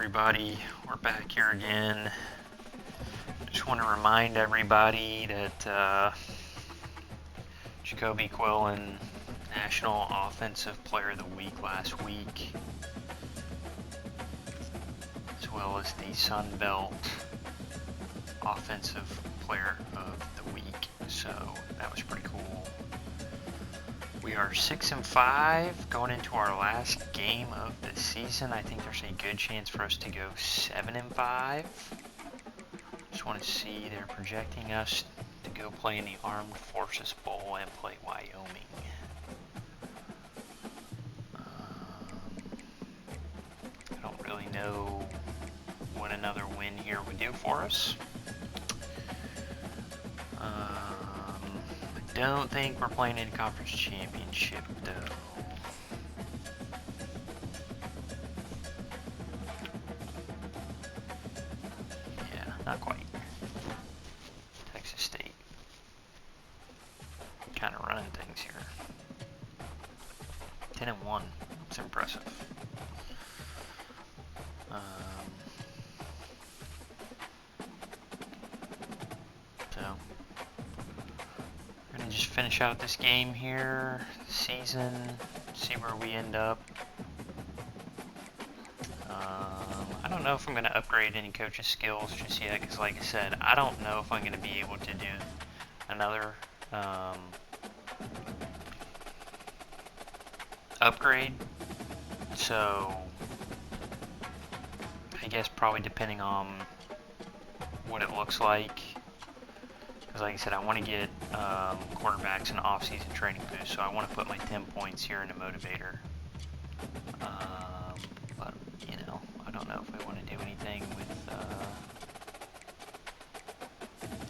everybody, we're back here again. Just want to remind everybody that Jacoby Quillen, National Offensive Player of the Week last week, as well as the Sun Belt Offensive Player of the Week, so that was pretty cool. We are 6-5 going into our last game of the season. I think there's a good chance for us to go 7-5. Just want to see they're projecting us to go play in the Armed Forces Bowl and play Wyoming. I don't really know what another win here would do for us. I don't think we're playing in a conference championship though. Yeah, not quite. Texas State kind of running things here. 10-1. It's impressive. Just finish out this game here, season, see where we end up. I don't know if I'm going to upgrade any coaches' skills just yet, because like I said, I don't know if I'm going to be able to do another upgrade. So, I guess probably depending on what it looks like. Because like I said, I want to get quarterbacks an off-season training boost, so I want to put my 10 points here in a motivator. But, you know, I don't know if we want to do anything with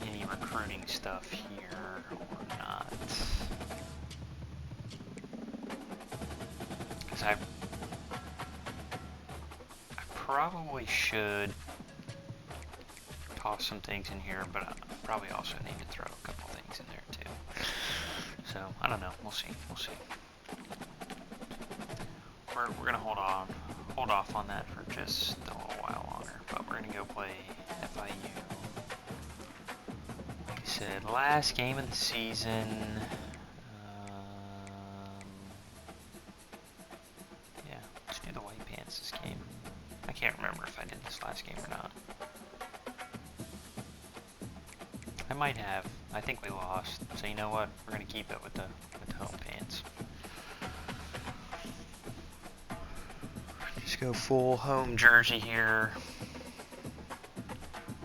any recruiting stuff here or not. Because I probably should toss some things in here, but I probably also need to throw a couple things in there too. So I don't know. We'll see. We'll see. We're gonna hold off on that for just a little while longer. But we're gonna go play FIU. Like I said, last game of the season. Yeah, let's do the white pants this game. I can't remember if I did this last game or not. I might have. I think we lost. So you know what? We're gonna keep it with the home pants. Just go full home jersey here.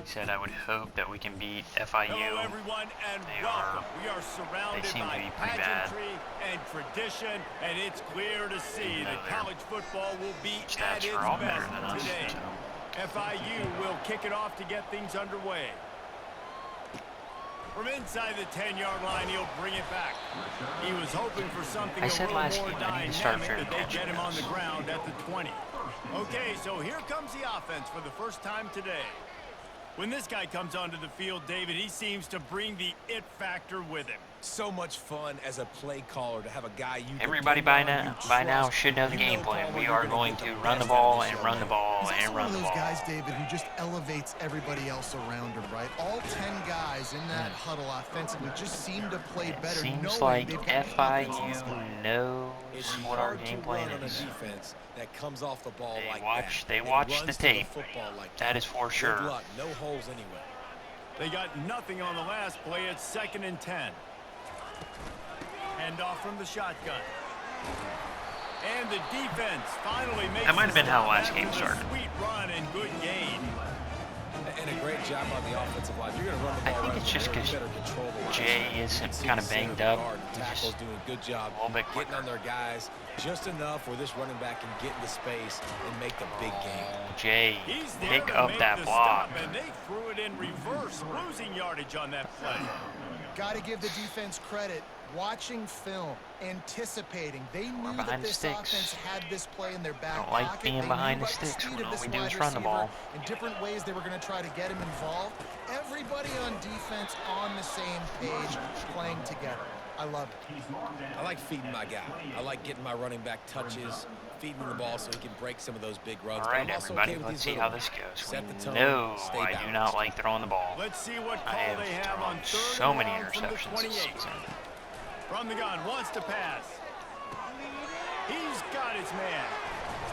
He said I would hope that we can beat FIU. Hello everyone and welcome. We are surrounded by pageantry and tradition, and it's clear to see that college football will be at its best today. FIU will kick it off to get things underway. From inside the 10-yard line, he'll bring it back. He was hoping for something a little more dynamic that they get him on the ground at the 20. Okay, so here comes the offense for the first time today. When this guy comes onto the field, David, he seems to bring the it factor with him. So much fun as a play caller to have a guy you Everybody by now should know the game plan. We are going to run the ball and run the ball and run the ball. One of those guys, David, who just elevates everybody else around him, right? All 10 guys in that huddle offensively just seem to play better. Seems like FIU knows what our game plan is. That comes off the ball They watch the tape. That is for sure. Good luck. No holes anywhere. They got nothing on the last play. It's 2nd and 10. Hand off from the shotgun. And the defense finally makes that might have been how the last game started. Sweet run and good gain. And a great job on the offensive line. You're going to run the ball. I think it's just because Jay is kind of banged up. Tackle's doing a good job a little bit getting on their guys just enough where this running back can get into space and make the big game. Jay, pick up that block. And they threw it in reverse, losing yardage on that play. Got to give the defense credit. Watching film, anticipating. They knew that this offense had this play in their back pocket. Don't like being behind the sticks when all we do is run the ball. In different ways, they were going to try to get him involved. Everybody on defense on the same page, playing together. I love it. I like feeding my guy. I like getting my running back touches, feeding him the ball so he can break some of those big runs. All right, everybody, let's see how this goes. No, I do not like throwing the ball. Let's see what call I have they have on thrown third so and many long from the interceptions this 28. season. From the gun, wants to pass. He's got his man.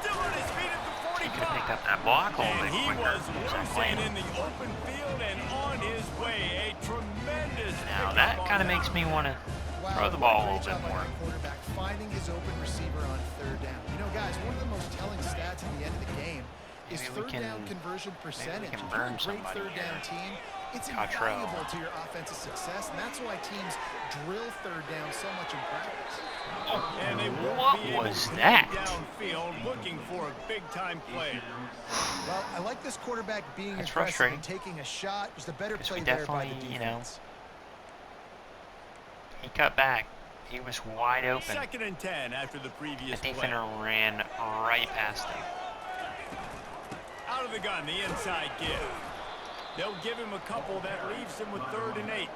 Still on his feet at the 45. He could have picked up that block a little And bit he quicker. was loose and in the open field and on his way. A tremendous Now that kind of makes me want to throw the ball a little bit more. Quarterback finding his open receiver on third down. You know, guys, one of the most telling stats at the end of the game is third down conversion percentage. Maybe we can burn If you're a great somebody third down here. team, it's invaluable to your offensive success, and that's why teams drill third down so much in practice. And they What was that? Downfield looking for a big-time play. Well, I like this quarterback being That's aggressive and frustrating. taking a shot. Just a better Because play we there by the definitely, defense. He cut back. He was wide open. 2nd and 10 after the previous The play. defender ran right past him. Out of the gun, the inside give. They'll give him a couple that leaves him with 3rd and 8.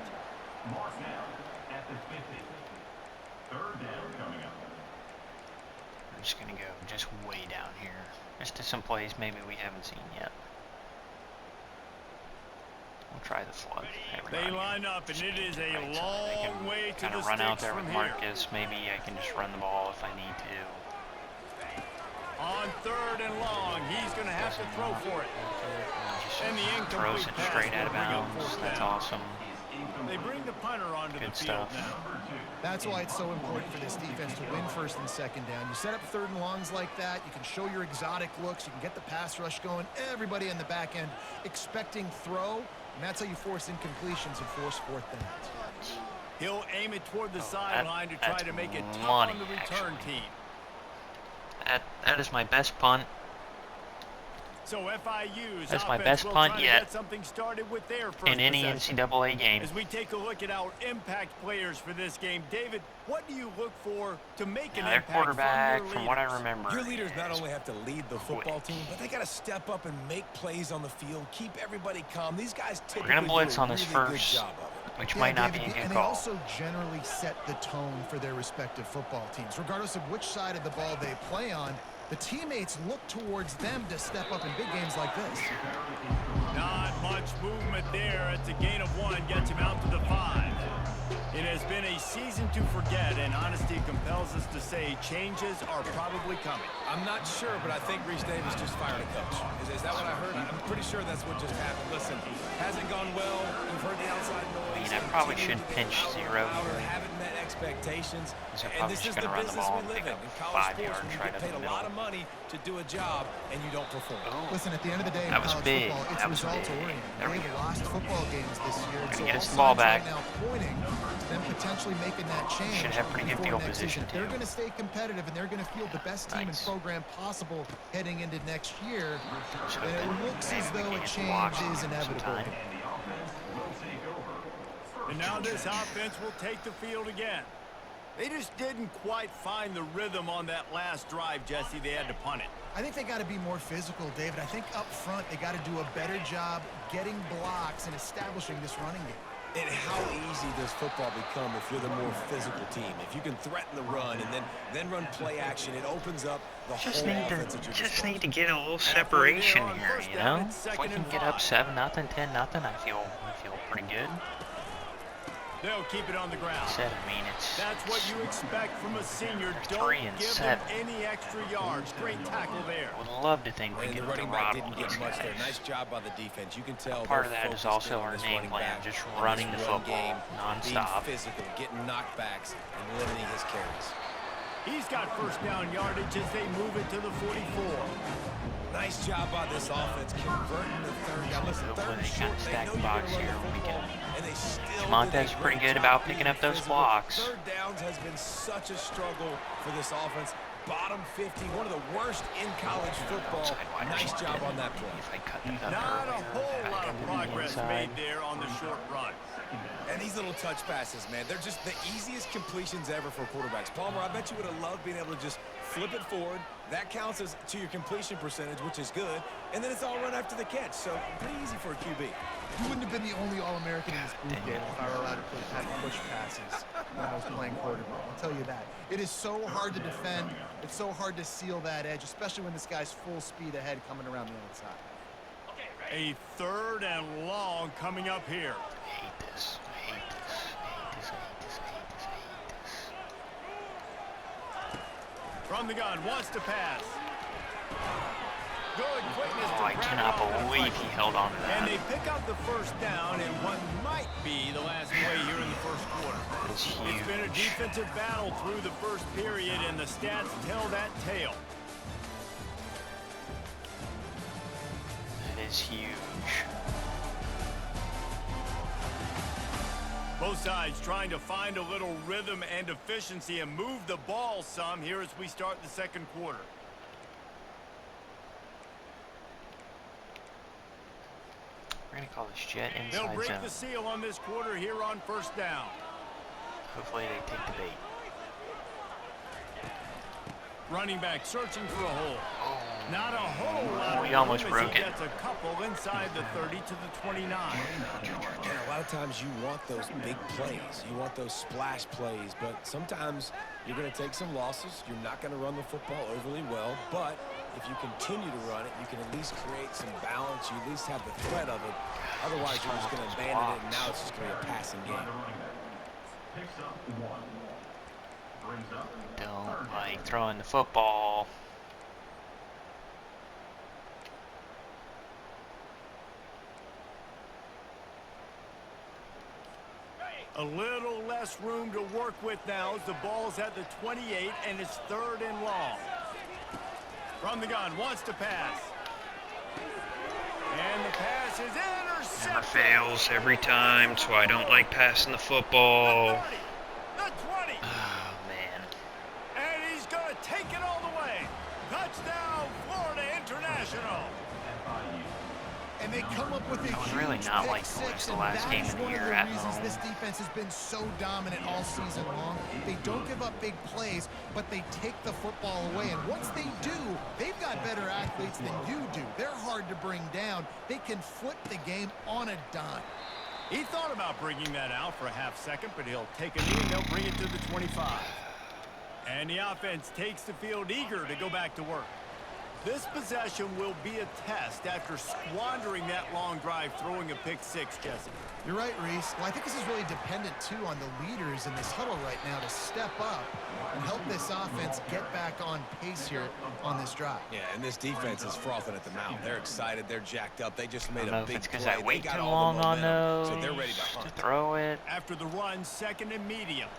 We're just going to go just way down here. Just to some plays maybe we haven't seen yet. We'll try the flood. They line up, and it is a long way to kind the of run out sticks there from with here. Marcus. Maybe I can just run the ball if I need to. On 3rd and long, he's going to have to throw for it. And the Throws incomplete it pass straight out of will bring up bounds. 4th That's down. awesome. They bring the punter onto Good the field stuff. now. That's why it's so important for this defense to win 1st and 2nd down. You set up 3rd and longs like that, you can show your exotic looks, you can get the pass rush going, everybody in the back end expecting throw, and that's how you force incompletions and force 4th downs. He'll aim it toward the sideline to try to make it tough money, on the return actually. team. That is my best punt. So FIU's That's my offense best will punt try to yet get something started with their first in any possession. NCAA game. As we take a look at our impact players for this game, David, what do you look for to make an Their impact quarterback, from from your what I leaders? remember, Your leaders not is only have to lead the football quick. team, but they got to step up and make plays on the field, keep everybody calm. These guys We're typically gonna blitz do a on this really good first, job of it. which might not be a David, good and they call. also generally set the tone for their respective football teams. Regardless of which side of the ball they play on, the teammates look towards them to step up in big games like this. Not much movement there. It's a gain of 1, gets him out to the 5. It has been a season to forget, and honesty compels us to say changes are probably coming. I'm not sure, but I think Reese Davis just fired a coach. Is that what I heard? I'm pretty sure that's what just happened. Listen, hasn't gone well. You've heard the outside noise. I probably shouldn't pinch zero here. Haven't met expectations. Because they're And probably this is just the going to run the business ball we and live pick in. up In college 5 sports, yards when you right get up paid the a lot middle. of money to do a job and you don't perform. Oh, Listen, at the end of the day, in That was college big. football, it's That was results big. oriented. There we They've go. lost football games this year, Gonna so get all us the ball signs back. right now pointing to them potentially making that change. Should have pretty good before field next position, season. They're too. going to stay competitive, and they're going to field the best team and Nice. program possible heading into next year. Should And have it been. looks Maybe as we though can a get the change blocks is on inevitable. sometime. And now this offense will take the field again. They just didn't quite find the rhythm on that last drive, Jesse. They had to punt it. I think they got to be more physical, David. I think up front they got to do a better job getting blocks and establishing this running game. And how easy does football become if you're the more physical team? If you can threaten the run and then run play action, it opens up the Just whole need offense at your to disposal. get a little separation here, you know. If we can get up 7-0, 10-0, I feel pretty good. They'll keep it on the ground. I mean, it's That's what you expect from a senior. Don't 3 and give 7. them any extra yards. Great tackle there. Would love to think we And the could running back throttle didn't get these much there. guys. Nice job by the defense. You can tell Part of they're that is focused also in on our this game running plan, back, just on running this the run football game, nonstop. being physical, getting knockbacks, and limiting his carries. He's got first down yardage as they move it to the 44. Nice job by this offense converting the third down. Listen, Hopefully third they and kinda short, they stack know the you're box gonna here run the when we football, can. and they still Montez did a is pretty great good job about picking being up those physical. blocks. Third downs has been such a struggle for this offense. Bottom 50, one of the worst in college football. Outside wide Nice receiver. job on that play. If I cut that up Not a earlier, whole back lot into of the progress inside. made there on the short run. And these little touch passes, man, they're just the easiest completions ever for quarterbacks. Palmer, I bet you would have loved being able to just flip it forward, That counts as to your completion percentage, which is good. And then it's all run after the catch, so pretty easy for a QB. You wouldn't have been the only All-American in this group game if I were allowed to have push passes when I was playing quarterback. I'll tell you that. It is so hard to defend. It's so hard to seal that edge, especially when this guy's full speed ahead coming around the outside. A 3rd and long coming up here. I hate this. I hate this. I hate this. I hate this. I hate this. I hate this. From the gun, wants to pass. Good quickness. Oh, I cannot believe he held on to that. And they pick up the first down in what might be the last play here in the first quarter. It's huge. It's been a defensive battle through the first period, and the stats tell that tale. It is huge. Both sides trying to find a little rhythm and efficiency and move the ball some here as we start the second quarter. We're going to call this jet They'll inside break zone. the seal on this quarter here on first down. Hopefully they take the bait. Running back searching for a hole. Not a whole lot of We almost room as broke he it. gets a couple inside the 30 to the 29. Yeah, a lot of times you want those big plays. You want those splash plays, but sometimes you're going to take some losses. You're not going to run the football overly well, but if you continue to run it, you can at least create some balance. You at least have the threat of it. Otherwise, you're just going to abandon it, and now it's just going to be a passing game. Don't like throwing the football. A little less room to work with now as the ball's at the 28 and it's 3rd and long. From the gun, wants to pass. And the pass is intercepted. Never fails every time, so I don't like passing the football. The 30, the 20. Oh, man. And he's going to take it all the way. Touchdown, Florida International. And they come up with a I would huge really not pick like to lose six, the and last that game is of the one year the at reasons home. this defense has been so dominant all season long. They don't give up big plays, but they take the football away. And once they do, they've got better athletes than you do. They're hard to bring down. They can flip the game on a dime. He thought about bringing that out for a half second, but he'll take a knee and they'll bring it to the 25. And the offense takes the field eager to go back to work. This possession will be a test after squandering that long drive, throwing a pick six, Jesse. You're right, Reese. Well, I think this is really dependent, too, on the leaders in this huddle right now to step up and help this offense get back on pace here on this drive. Yeah, and this defense is frothing at the mouth. They're excited. They're jacked up. They just made a big It's because play. I They wait got too all the long on momentum, those so they're ready to hunt. throw it. After the run, 2nd and medium.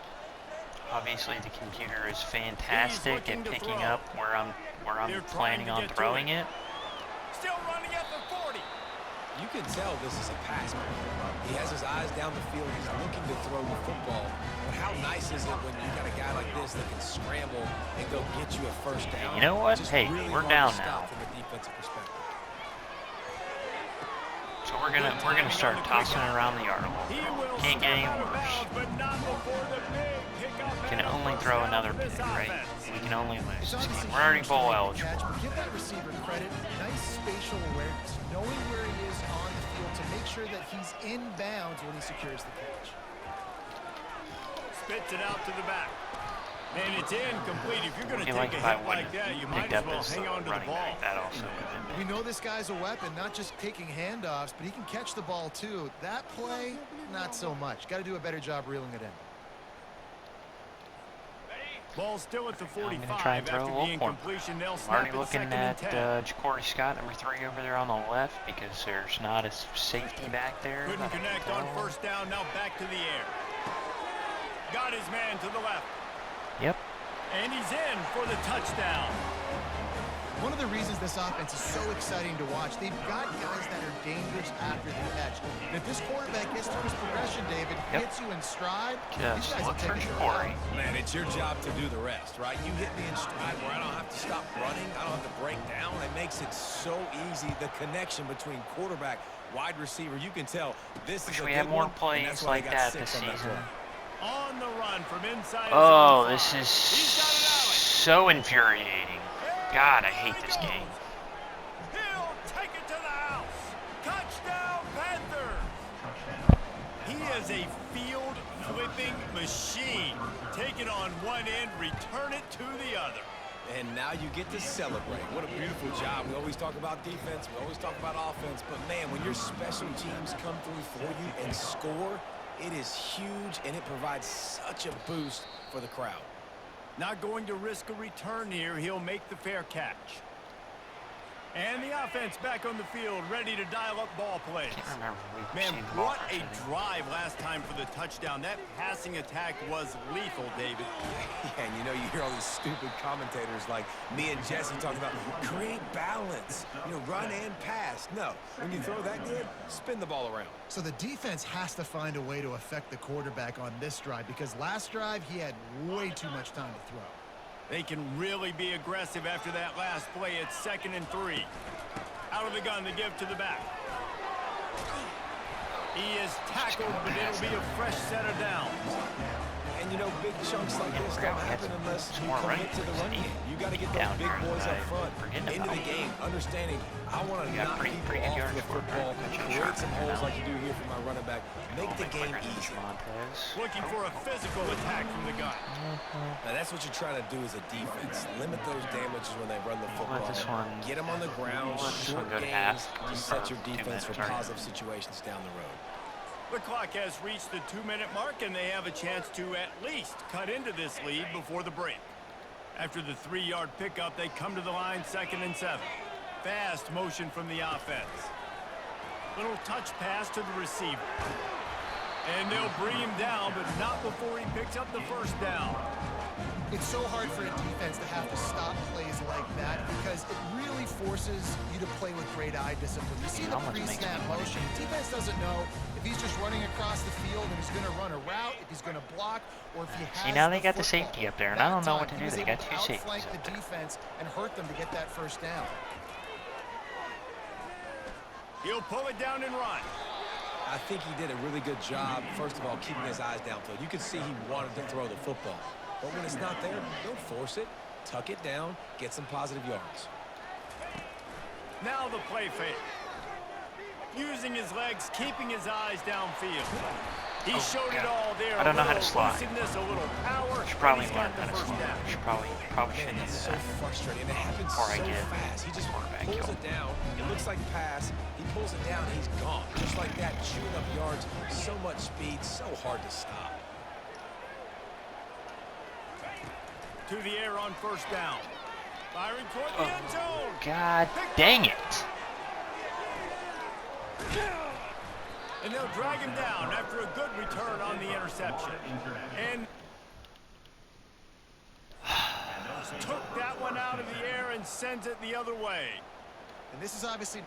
Obviously, the computer is fantastic at picking throw. up where I'm They're planning trying to on get to throwing it. it. Still running at the 40. You can tell this is a pass play. He has his eyes down the field. He's looking to throw the football. But how nice is it when you got a guy like this that can scramble and go get you a first down? You know what? Just Hey, really we're hard down to stop now. from a defensive perspective. So we're gonna start tossing it around the yard a He little will bit. Can't get any step out of worse. bounds, but not before the big pickup We can and a only first throw down another for pick, this right? offense. We can only lose It's this obviously game. We're already huge to bowl make the eligible. catch, but give that receiver credit. Nice spatial awareness, knowing where he is on the field to make sure that he's in bounds when he secures the catch. Spits it out to the back. And it's incomplete. If you're going to Like take a if I hit like wouldn't that, you might picked as up well as hang on to the running ball. back, that also would have been We know this guy's a weapon, not just taking handoffs, but he can catch the ball too. That play, not so much. Got to do a better job reeling it in. Ball still at the I'm 45 gonna try and throw a after the little corner. incompletion. They'll I'm snap already it looking 2nd and 10. at Ja'Cory Scott, number 3 over there on the left, because there's not a safety back there. Couldn't that I can connect on throw. first down. Now back to the air. Got his man to the left. Yep. And he's in for the touchdown. One of the reasons this offense is so exciting to watch, they've got guys that are dangerous after the catch. And if this quarterback gets through his progression, David, hits you in stride, these Just guys look will for take it to the Ja'Cory. house. Man, it's your job to do the rest, right? You hit me in stride where I don't have to stop running. I don't have to break down. It makes it so easy. The connection between quarterback, wide receiver, you can tell this Wish is a we good had more one, and plays that's why like they got that this 6 on that season. play. On the run from inside. Oh, his own this five. is He's got an alley. so infuriating. God, I hate this game. He'll take it to the house. Touchdown, Panthers. He is a field flipping machine. Take it on one end, return it to the other. And now you get to celebrate. What a beautiful job. We always talk about defense. We always talk about offense. But, man, when your special teams come through for you and score, it is huge, and it provides such a boost for the crowd. Not going to risk a return here. He'll make the fair catch. And the offense back on the field, ready to dial up ball plays. I can't remember. Man, what a drive last time for the touchdown. That passing attack was lethal, David. Yeah, and you know, you hear all these stupid commentators like me and Jesse talking about create balance, you know, run and pass. No, when you throw that good, spin the ball around. So the defense has to find a way to affect the quarterback on this drive because last drive he had way too much time to throw. They can really be aggressive after that last play. It's 2nd and 3. Out of the gun, the give to the back. He is tackled, but it'll be a fresh set of downs. And you know, big chunks like this don't happen unless you commit to the run game. You got to get those big boys up front into the game, understanding I want to knock people off the football, create some holes like you do here for my running back, make the game easy. Looking for a physical attack from the gun. Now that's what you're trying to do as a defense. Limit those damages when they run the football. Get them on the ground, short games, to set your defense for positive situations down the road. The clock has reached the 2-minute mark, and they have a chance to at least cut into this lead before the break. After the 3-yard pickup, they come to the line 2nd and 7. Fast motion from the offense. Little touch pass to the receiver. And they'll bring him down, but not before he picks up the first down. It's so hard for a defense to have to stop plays like that because it really forces you to play with great eye discipline. You see the pre-snap motion. Defense doesn't know if he's just running across the field and he's going to run a route, if he's going to block, or if he has. See, now they got the safety up there, and I don't know what to do. They got 2 safeties. Outflank the defense and hurt them to get that first down. He'll pull it down and run. I think he did a really good job, first of all, keeping his eyes downfield. You could see he wanted to throw the football. But when it's not there, don't force it. Tuck it down, get some positive yards. Now the play fake. Using his legs, keeping his eyes downfield. He showed it all there. I don't know how to slide. A little power. Should probably learn how to slide. Probably shouldn't do It's so that. frustrating. It happens Before I so get fast. He just quarterback pulls killed. it down. It looks like pass. He pulls it down and he's gone. Just like that, chewing up yards. So much speed, so hard to stop. To the air on first down. Firing toward the end zone. God dang it. And they'll drag him down after a good return on the interception. And took that one out of the air and sends it the other way. And this is obviously...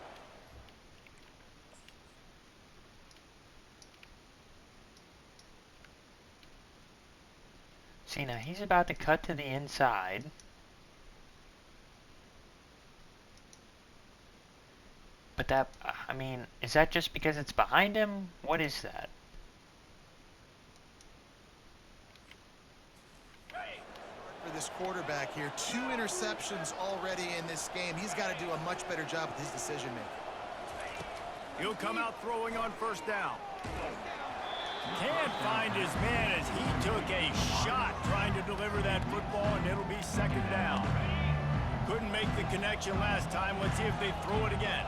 See, now he's about to cut to the inside. But that, I mean, is that just because it's behind him? What is that? For this quarterback here, 2 interceptions already in this game. He's got to do a much better job with his decision-making. He'll come out throwing on first down. Can't find his man as he took a shot trying to deliver that football, and it'll be 2nd down. Couldn't make the connection last time. Let's see if they throw it again.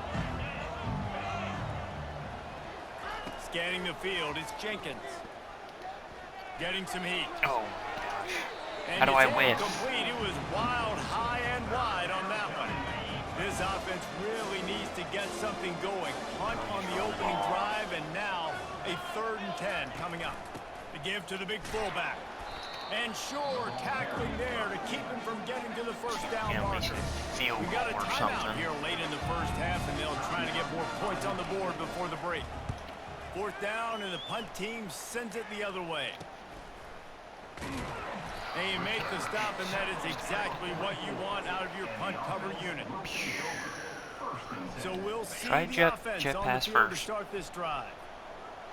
Scanning the field, it's Jenkins. Getting some heat. Oh my gosh. And How do I it's win? incomplete. It was wild, high and wide on that one. This offense really needs to get something going. Punt on the opening drive, and now a 3rd and 10 coming up. The give to the big fullback. And sure, tackling there to keep him from getting to the first down marker. We got a timeout here late in the first half, and they'll try to get more points on the board before the break. 4th down, and the punt team sends it the other way. And you make the stop, and that is exactly what you want out of your punt cover unit. So we'll see Try the jet offense pass on the field first. to start this drive.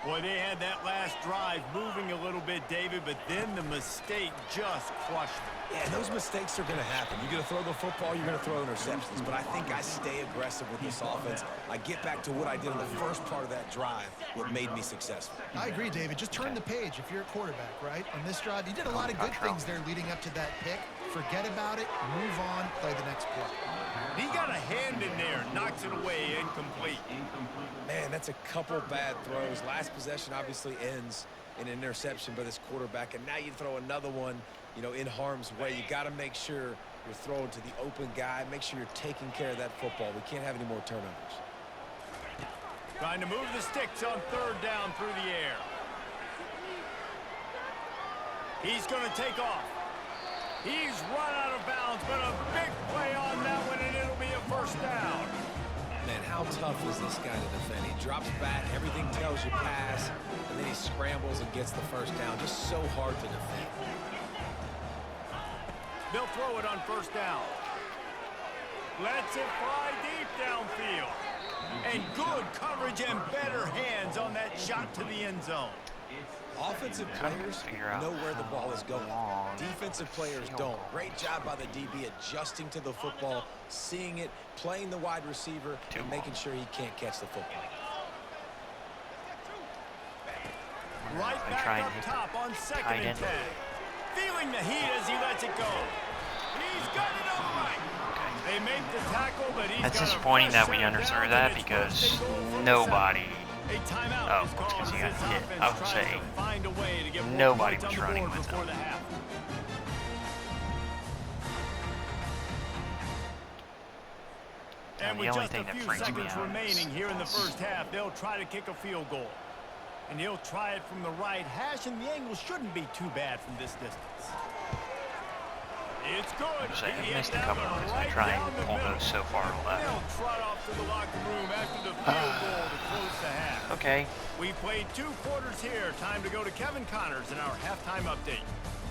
Boy, they had that last drive moving a little bit, David, but then the mistake just crushed them. Yeah, those mistakes are going to happen. You're going to throw the football, you're going to throw interceptions. But I think I stay aggressive with this offense. I get back to what I did in the first part of that drive, what made me successful. I agree, David. Just turn the page if you're a quarterback, right? On this drive, you did a lot of good things there leading up to that pick. Forget about it, move on, play the next play. He got a hand in there, knocks it away, incomplete. Man, that's a couple bad throws. Last possession obviously ends in an interception by this quarterback, and now you throw another one, you know, in harm's way. You got to make sure you're throwing to the open guy. Make sure you're taking care of that football. We can't have any more turnovers. Trying to move the sticks on third down through the air. He's going to take off. He's run out of bounds, but a big play on that one, and it'll be a first down. Man, how tough is this guy to defend? He drops back, everything tells you pass, and then he scrambles and gets the first down. Just so hard to defend. They'll throw it on first down. Lets it fly deep downfield. And good coverage and better hands on that shot to the end zone. Offensive players know where the ball is going. Defensive players don't. Great job by the DB adjusting to the football, seeing it, playing the wide receiver, and making sure he can't catch the football. Right back up top on 2nd and 10. Feeling the heat as he lets it go. He's got it all right. They make the tackle, but he's That's disappointing that we underthrew that because nobody. Oh, it's because he got hit. I would say nobody was running with him. And with just a few seconds remaining here in the first half, they'll try to kick a field goal. And he'll try it from the right hash, and the angle shouldn't be too bad from this distance. It's good. I missed a couple because I try and almost so far left. They'll trot off to the locker room after the field goal to close the half. Okay. We played 2 quarters here. Time to go to Kevin Connors in our halftime update.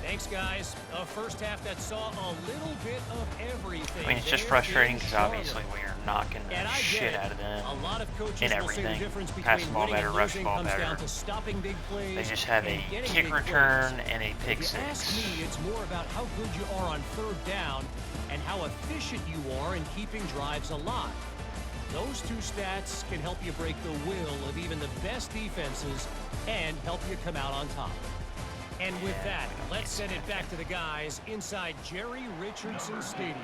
Thanks, guys. A first half that saw a little bit of everything. I mean, it's just frustrating because obviously we are knocking the shit out of them a lot of coaches in will say the everything. difference Pass the between ball winning better, and rush the losing ball comes better. down to stopping big plays. They just have a and getting kick big return plays. and a pick If you ask six. me, it's more about how good you are on third down and how efficient you are in keeping drives alive. Those 2 stats can help you break the will of even the best defenses and help you come out on top. And with that, let's send it back to the guys inside Jerry Richardson Stadium.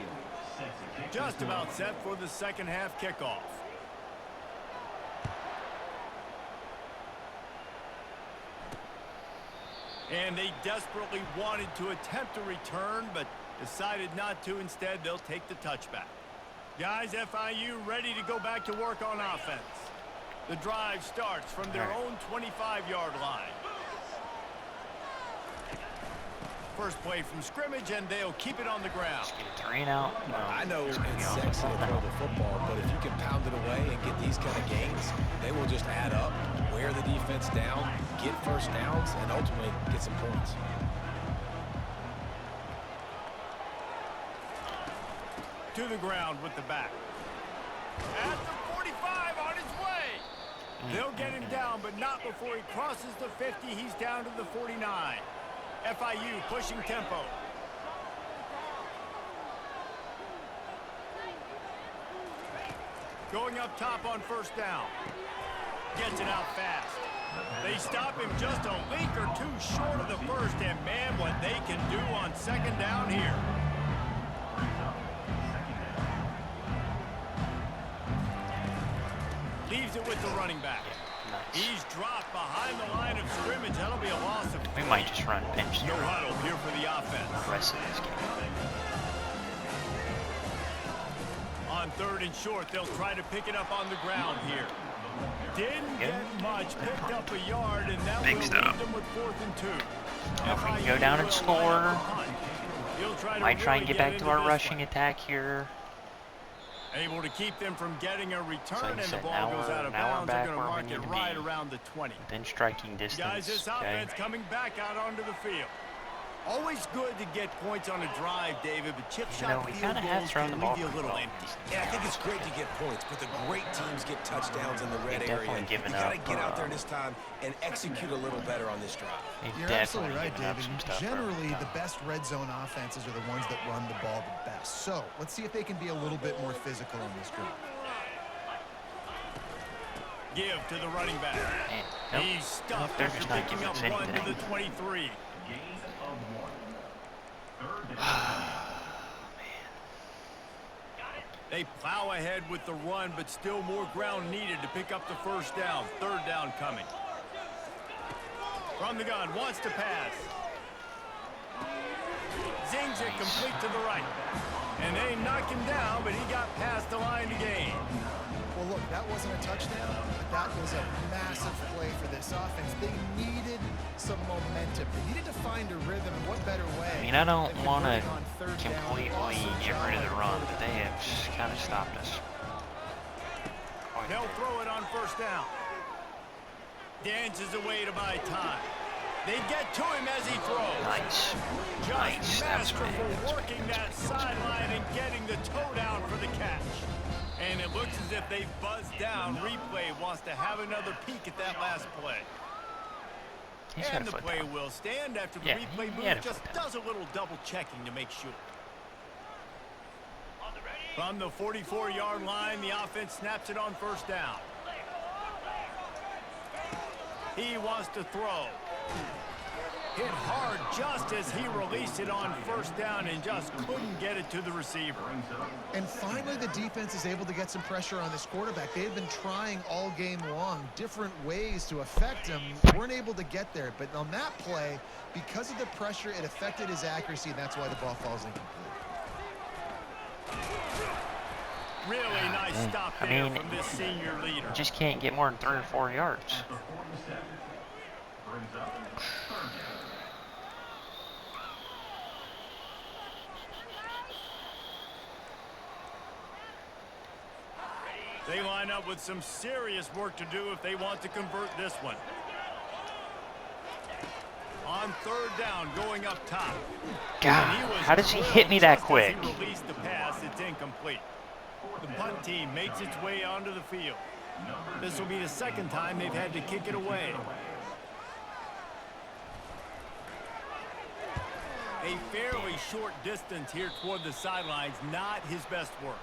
Just about set for the second half kickoff. And they desperately wanted to attempt a return, but decided not to. Instead, they'll take the touchback. Guys, FIU ready to go back to work on offense. The drive starts from their own 25-yard line. First play from scrimmage, and they'll keep it on the ground. Just get a 3 and out. No. I know it's sexy to throw the football, but if you can pound it away and get these kind of gains, they will just add up, wear the defense down, get first downs, and ultimately get some points. To the ground with the back. At the 45 on his way. They'll get him down, but not before he crosses the 50. He's down to the 49. FIU pushing tempo. Going up top on first down. Gets it out fast. They stop him just a link or 2 short of the first, and man, what they can do on second down here. Leaves it with the running back. Nice. He's dropped behind the line of scrimmage. That'll be a loss of 3. We might just run pinch No through huddle here for the offense. the rest of this game. On 3rd and short, they'll try to pick it up on the ground here. Didn't get much, picked up a yard, and that will leave them with 4th and 2. If we can go down and score, might try and get back to our rushing attack here. Able to keep them from getting a return, and the said, ball goes out of bounds. They're going to mark it right be. around the 20. Within striking distance. Guys, this offense coming back out onto the field. Always good to get points on a drive, David, but chip shot we field kind of have goals thrown can the ball leave you a pretty little well. empty. Yeah, I think it's great to get points, but the great teams get touchdowns in the red They've area. definitely You given got to up, get out there this time and execute a little better on this drive. They've You're absolutely definitely right, given up David. some stuff Generally, early. the best red zone offenses are the ones that run the ball the best. So let's see if they can be a little bit more physical in this drive. Give to the running back. Man, nope. He's stuffed They're after just not picking giving up us 1 to anything. the 23. They plow ahead with the run, but still more ground needed to pick up the first down. Third down coming. From the gun, wants to pass. Zings it complete to the right. And they knock him down, but he got past the line to gain. Well, look, that wasn't a touchdown, but that was a massive play for this offense. They needed some momentum. They needed to find a rhythm. And what better way? I mean, I don't than want to converting on third down and completely also get rid of the driving run, forward. but they have kind of stopped us. They'll throw it on first down. Dances away to buy time. They get to him as he throws. Nice. Just That's masterful big. working that sideline and getting the toe down for the catch. And it looks as if they've buzzed down. Replay wants to have another peek at that last play. He's got And a the foot play down. will stand after the Yeah, replay he had move a just foot down. does a little double checking to make sure. From the 44-yard line, the offense snaps it on first down. He wants to throw. Hit hard just as he released it on first down and just couldn't get it to the receiver. And finally, the defense is able to get some pressure on this quarterback. They've been trying all game long different ways to affect him. Weren't able to get there. But on that play, because of the pressure, it affected his accuracy, and that's why the ball falls incomplete. Really nice stop I there mean, from this senior leader. Just can't get more than 3 or 4 yards. They line up with some serious work to do if they want to convert this one. On third down, going up top. God, how does he hit me that Just as quick? He released the pass, it's incomplete. The punt team makes its way onto the field. This will be the second time they've had to kick it away. A fairly short distance here toward the sidelines, not his best work.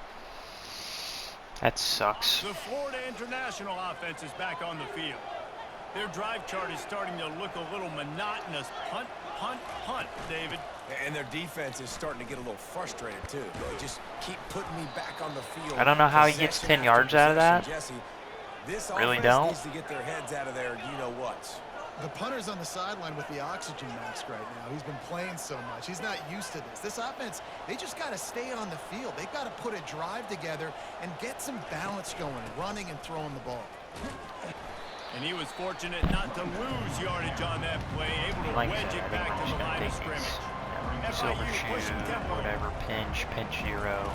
That sucks. The Florida International offense is back on the field. Their drive chart is starting to look a little monotonous. Punt, punt, punt, David. And their defense is starting to get a little frustrated, too. They just keep putting me back on the field. I don't know how he gets 10 yards out of that. Jesse, this Really offense don't. needs to get their heads out of there, you-know-what. The punter's on the sideline with the oxygen mask right now. He's been playing so much. He's not used to this. This offense, they just got to stay on the field. They've got to put a drive together and get some balance going, running and throwing the ball. And he was fortunate not to lose yardage on that play, able to Like I wedge said, it I think back we're to just the gonna line of take scrimmage. these, FIU silver pushing shoe, tempo. whatever, pinch 0.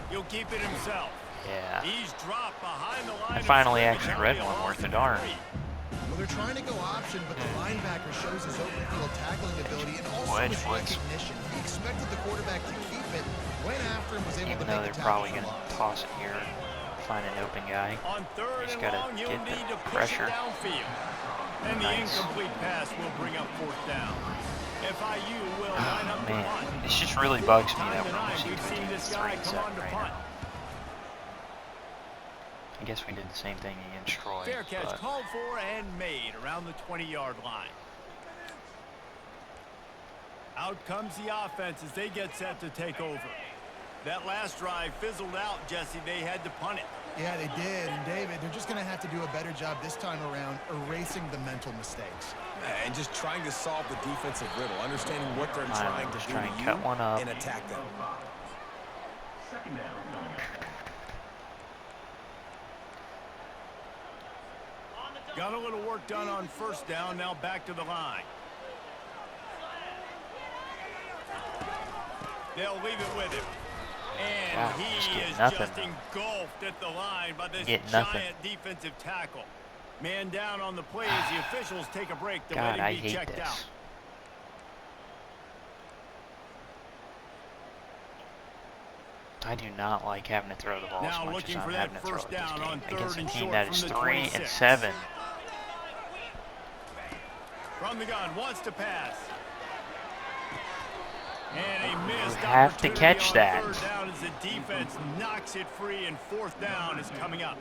He'll keep it himself. Yeah. He's dropped behind the line. I finally of scrimmage. actually read That'll be one a worth loss a of darn. 3. Well, they're trying to go option, but the linebacker shows his open field tackling ability and also Wedge his blitz. recognition. He expected the quarterback to keep it, went after him, was able Even to though make they're the probably tackle going for to loss. toss it here and find an open guy. On third Just and gotta long, you'll get the need to push pressure. it downfield. And the Nice. incomplete pass will bring up fourth down. FIU will line up the Man, punt. this just really bugs me Time that we're tonight, only we've seen this 3 guy and come on 7 to right punt. now. I guess we did the same thing against Troy. Fair catch but called for and made around the 20-yard line. Out comes the offense as they get set to take over. That last drive fizzled out, Jesse. They had to punt it. Yeah, they did. And David, they're just going to have to do a better job this time around erasing the mental mistakes. And just trying to solve the defensive riddle, understanding what they're Fine, trying to just do try to and you cut one up. and attack them. Got a little work done on first down. Now back to the line. They'll leave it with him. And Wow, just he get is nothing. just engulfed at the line by this Get giant nothing. defensive tackle. Man down on the play as the officials take a break to God, let him I be hate checked this. out. I do not like having to throw the ball as Now much as looking I'm for having that to throw first it this down on game against third a and team short that is from the 3 and 26. 7. From the gun, wants to pass. And a missed You have to opportunity catch on that. third down as the defense knocks it free, and fourth down is coming up.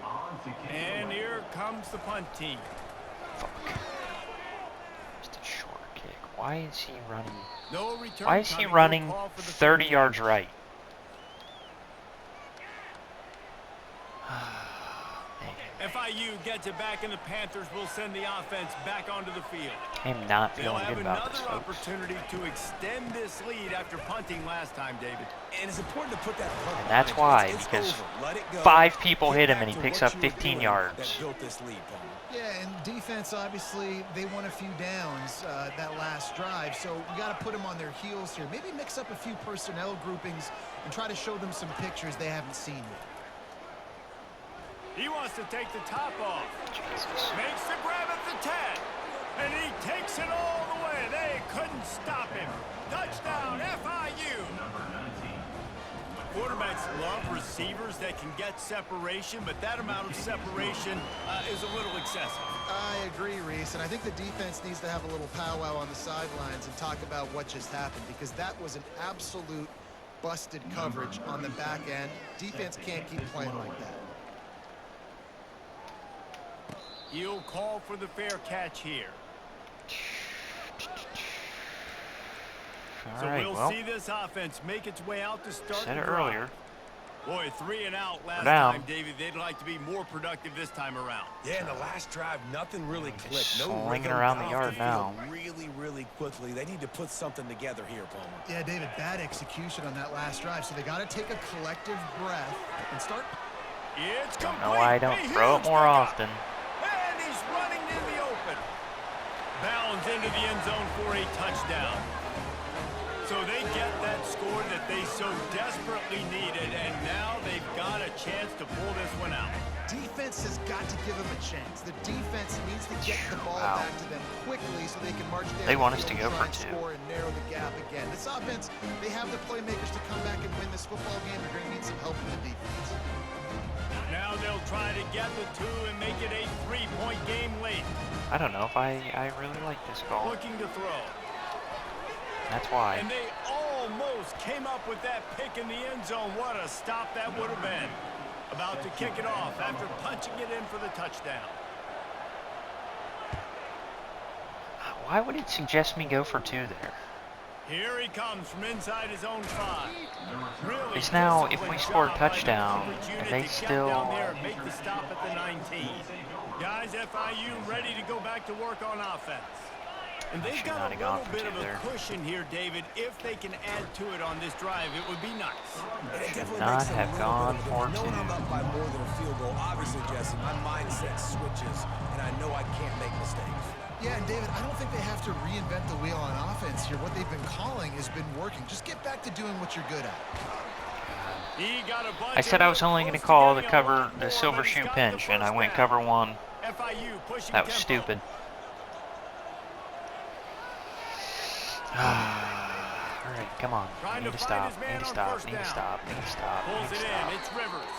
And here comes the punt team. Fuck. Just a short kick. Why is he running? No return Why is he coming. running Call for the 30 yards right? FIU gets it back, and the Panthers will send the offense back onto the field. I'm not They'll feeling have good about this, another folks. opportunity to extend this lead after punting last time, David. And it's important to put that punt And that's behind you. why, It's because over. Let it go. 5 people Get hit him back and he to picks what up you were 15 doing yards. that built this lead, Palmer. Yeah, and defense, obviously, they won a few downs that last drive, so you got to put them on their heels here. Maybe mix up a few personnel groupings and try to show them some pictures they haven't seen yet. He wants to take the top off. Jesus. Makes the grab at the 10. And he takes it all the way. They couldn't stop him. Touchdown, FIU. Quarterbacks love receivers that can get separation, but that amount of separation is a little excessive. I agree, Reese, and I think the defense needs to have a little powwow on the sidelines and talk about what just happened, because that was an absolute busted coverage on the back end. Defense can't keep playing like that. He'll call for the fair catch here. All So right, we'll well, see this offense make its way out to start said the it drive. earlier. Boy, 3 and out last down. time, David. They'd like to be more productive this time around. Yeah, in the last drive, nothing really clicked. No Slinging rhythm, around got the off yard field now. really quickly. They need to put something together here, Palmer. Yeah, David, bad execution on that last drive, so they got to take a collective breath and start. It's Don't complete. know why I don't A throw it huge more pickup. often. And he's running in the open. Bounds into the end zone for a touchdown. So they get that score that they so desperately needed, and now they've got a chance to pull this one out. Defense has got to give them a chance. The defense needs to get the ball Wow. back to them quickly so they can march down. They the want us field to and go try for and 2. score and narrow the gap again. This offense, they have the playmakers to come back and win this football game. They're going to need some help from the defense. Now they'll try to get the 2 and make it a 3-point game late. I don't know if I really like this call. Looking to throw. That's why. And they almost came up with that pick in the end zone. What a stop that would have been. About to kick it off after punching it in for the touchdown. Why would it suggest me go for 2 there? Here he comes from inside his own 5. Really It's now, if we disciplined score a job by the touchdown, coverage unit and they to get still... down there and make the stop at the 19. Guys, FIU ready to go back to work on offense. And they've should got not a have gone little for bit 2 of a there. cushion here, David. If they can add to it on this drive, it would be nice. And it definitely Not makes it a have little gone bit of a for difference. Knowing 2. I'm up by more than a field goal, obviously, Jesse, my mindset switches, and I know I can't make mistakes. Yeah, and David, I don't think they have to reinvent the wheel on offense here. What they've been calling has been working. Just get back to doing what you're good at. He got a bunch I said I was of only going to close call the getting a cover, lot the more, silver but he's shoe got pinch, the and I first went down. cover 1. FIU pushing That was tempo. stupid. Alright, come on. I need to stop. Need to stop. Need to stop. Need to stop. Pulls Need it to in. stop. It's Rivers.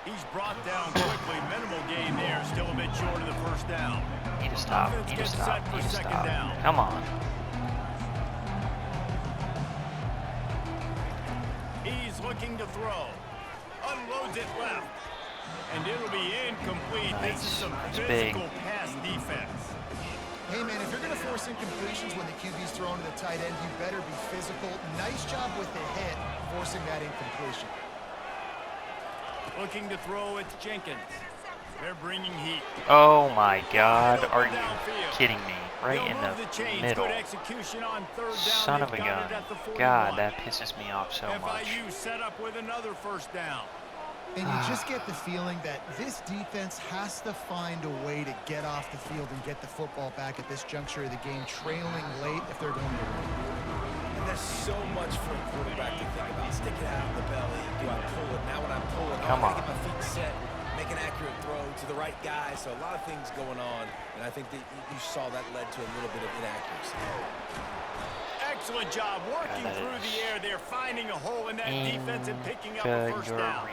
He's brought down quickly. Minimal gain there. Still a bit short of the first down. Need to stop. Offense Need to gets stop. set for Need to second stop. down. Come on. He's looking to throw. Unloads it left. And it'll be incomplete. This is Nice. some That's big. physical pass defense. Hey, man, if you're going to force incompletions when the QB's throwing to the tight end, you better be physical. Nice job with the hit, forcing that incompletion. Looking to throw, it's Jenkins. They're bringing heat. Oh my God. Wide Are open you downfield. kidding me? Right They'll in move the chains. middle. Good execution on third down. Son of a They've got gun. it at the 41. God, that pisses me off so much. FIU set up with another first down. And you just get the feeling that this defense has to find a way to get off the field and get the football back at this juncture of the game, trailing late if they're going to win. And there's so much for a quarterback to think about. Stick it out of the belly. Do I pull it? Now when I pull it, Come I on. get my feet set, make an accurate throw to the right guy. So a lot of things going on. And I think that you saw that led to a little bit of inaccuracy. Excellent job working through the air there, finding a hole in that defense and picking up a first down.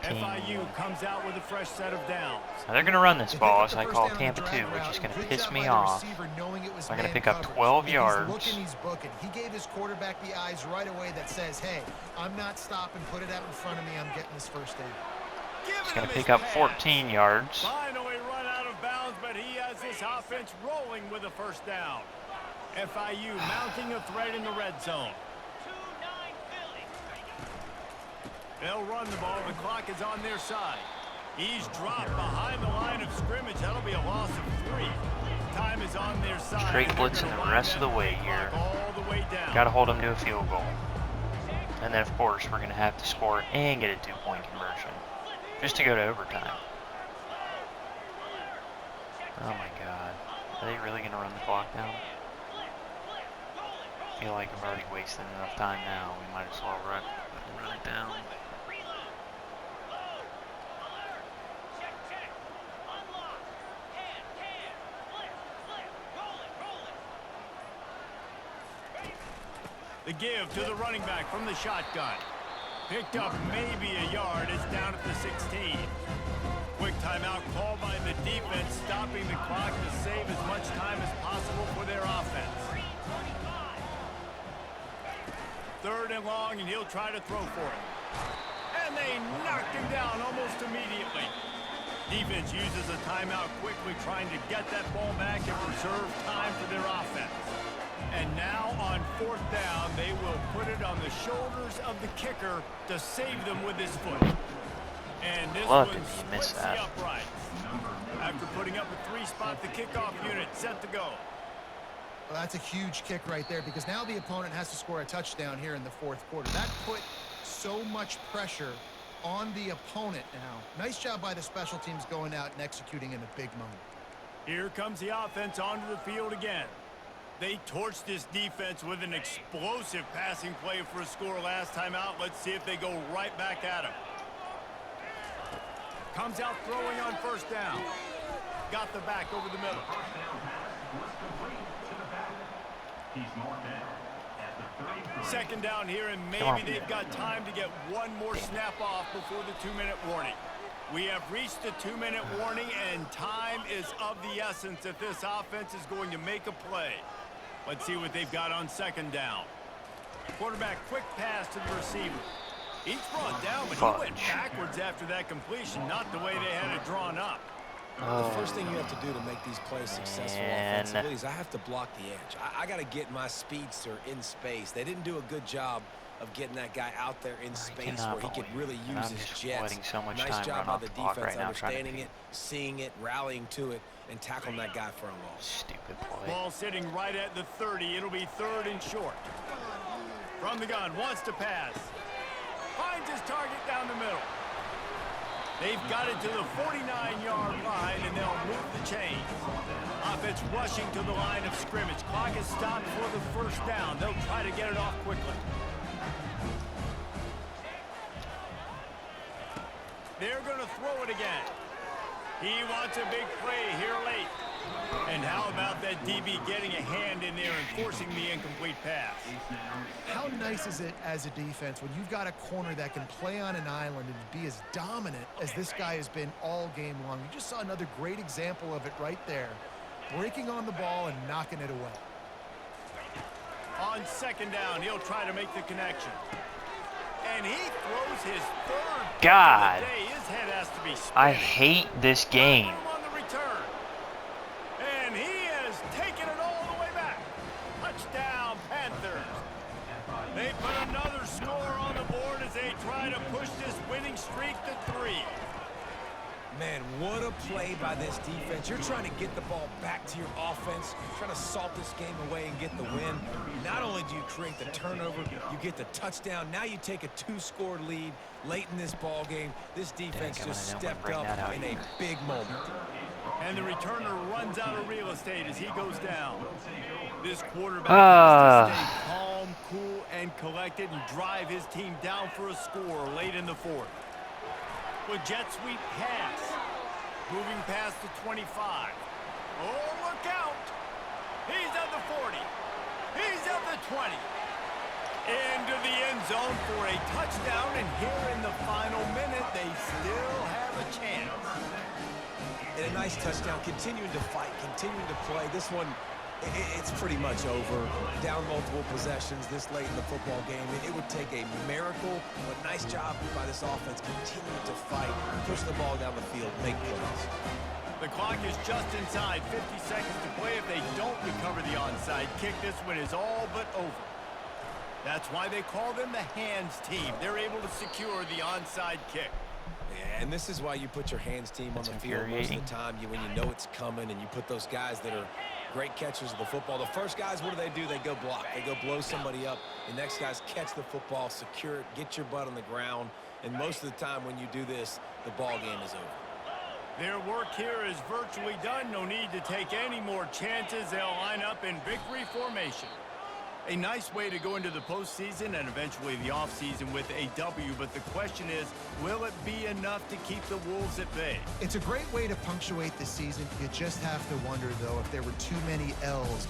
FIU comes out with a fresh set of downs. Now they're going to run this ball, as I call Tampa 2, which is going to piss me off. They're going to pick up 12 yards. He gave his quarterback the eyes right away that says, hey, I'm not stopping, put it out in front of me, I'm getting this first down. He's going to pick up 14 yards. Finally run out of bounds, but he has this offense rolling with a first down. FIU mounting a threat in the red zone. They'll run the ball. The clock is on their side. He's dropped behind the line of scrimmage. That'll be a loss of 3. Time is on their side. Straight blitzing the rest of the way here. Got to hold them to a field goal. And then, of course, we're going to have to score and get a 2-point conversion. Just to go to overtime. Oh, my God. Are they really going to run the clock now? I feel like I've already wasted enough time now. We might as well run it down. The give to the running back from the shotgun. Picked up maybe a yard. It's down at the 16. Quick timeout called by the defense, stopping the clock to save as much time as possible for their offense. 3rd and long, and he'll try to throw for it. And they knocked him down almost immediately. Defense uses a timeout quickly, trying to get that ball back and preserve time for their offense. And now on 4th down, they will put it on the shoulders of the kicker to save them with his foot. And this one splits the uprights. After putting up a 3-spot, the kickoff unit set to go. Well, that's a huge kick right there, because now the opponent has to score a touchdown here in the 4th quarter. That put so much pressure on the opponent now. Nice job by the special teams going out and executing in a big moment. Here comes the offense onto the field again. They torched this defense with an explosive passing play for a score last time out. Let's see if they go right back at him. Comes out throwing on 1st down. Got the back over the middle. Second down here, and maybe they've got time to get one more snap off before the 2-minute warning. We have reached the 2-minute warning, and time is of the essence if this offense is going to make a play. Let's see what they've got on 2nd down. Quarterback quick pass to the receiver. He's brought down, but he went backwards after that completion, not the way they had it drawn up. The first thing you have to do to make these plays successful offensively is I have to block the edge. I got to get my speedster in space. They didn't do a good job of getting that guy out there in space where he could really use his jets. Nice job by the defense understanding it, seeing it, rallying to it, and tackling that guy for a loss. Stupid play. Ball sitting right at the 30. It'll be 3rd and short. From the gun, wants to pass. Finds his target down the middle. They've got it to the 49-yard line, and they'll move the chains. Offense rushing to the line of scrimmage. Clock is stopped for the 1st down. They'll try to get it off quickly. They're going to throw it again. He wants a big play here late. And how about that DB getting a hand in there and forcing the incomplete pass? How nice is it as a defense when you've got a corner that can play on an island and be as dominant as this guy has been all game long? You just saw another great example of it right there. Breaking on the ball and knocking it away. On 2nd down, he'll try to make the connection. And he throws his 3rd. God, of the day. His head has to be spinning. I hate this game. On the return. And he has taken it all the way back. Touchdown, Panthers. They put another score on the board as they try to push this winning streak to 3. Man, what a play by this defense. You're trying to get the ball back to your offense, trying to salt this game away and get the win. Not only do you create the turnover, you get the touchdown. Now you take a 2-score lead late in this ball game. This defense just stepped up in a big moment. And the returner runs out of real estate as he goes down. This quarterback has to stay calm, cool, and collected and drive his team down for a score late in the 4th. With jet sweep pass. Moving past the 25. Oh, look out. He's at the 40. He's at the 20. Into the end zone for a touchdown, and here in the final minute, they still have a chance. And a nice touchdown, continuing to fight, continuing to play. This one, it's pretty much over. Down multiple possessions this late in the football game. It would take a miracle, but nice job by this offense continuing to fight, push the ball down the field, make plays. The clock is just inside 50 seconds to play. If they don't recover the onside kick, this one is all but over. That's why they call them the hands team. They're able to secure the onside kick. Yeah, and this is why you put your hands team on the field most of the time. When you know it's coming, and you put those guys that are great catchers of the football. The first guys, what do? They go block. They go blow somebody up. The next guys catch the football, secure it, get your butt on the ground. And most of the time when you do this, the ball game is over. Their work here is virtually done. No need to take any more chances. They'll line up in victory formation. A nice way to go into the postseason and eventually the offseason with a W, but the question is, will it be enough to keep the Wolves at bay? It's a great way to punctuate the season. You just have to wonder, though, if there were too many L's.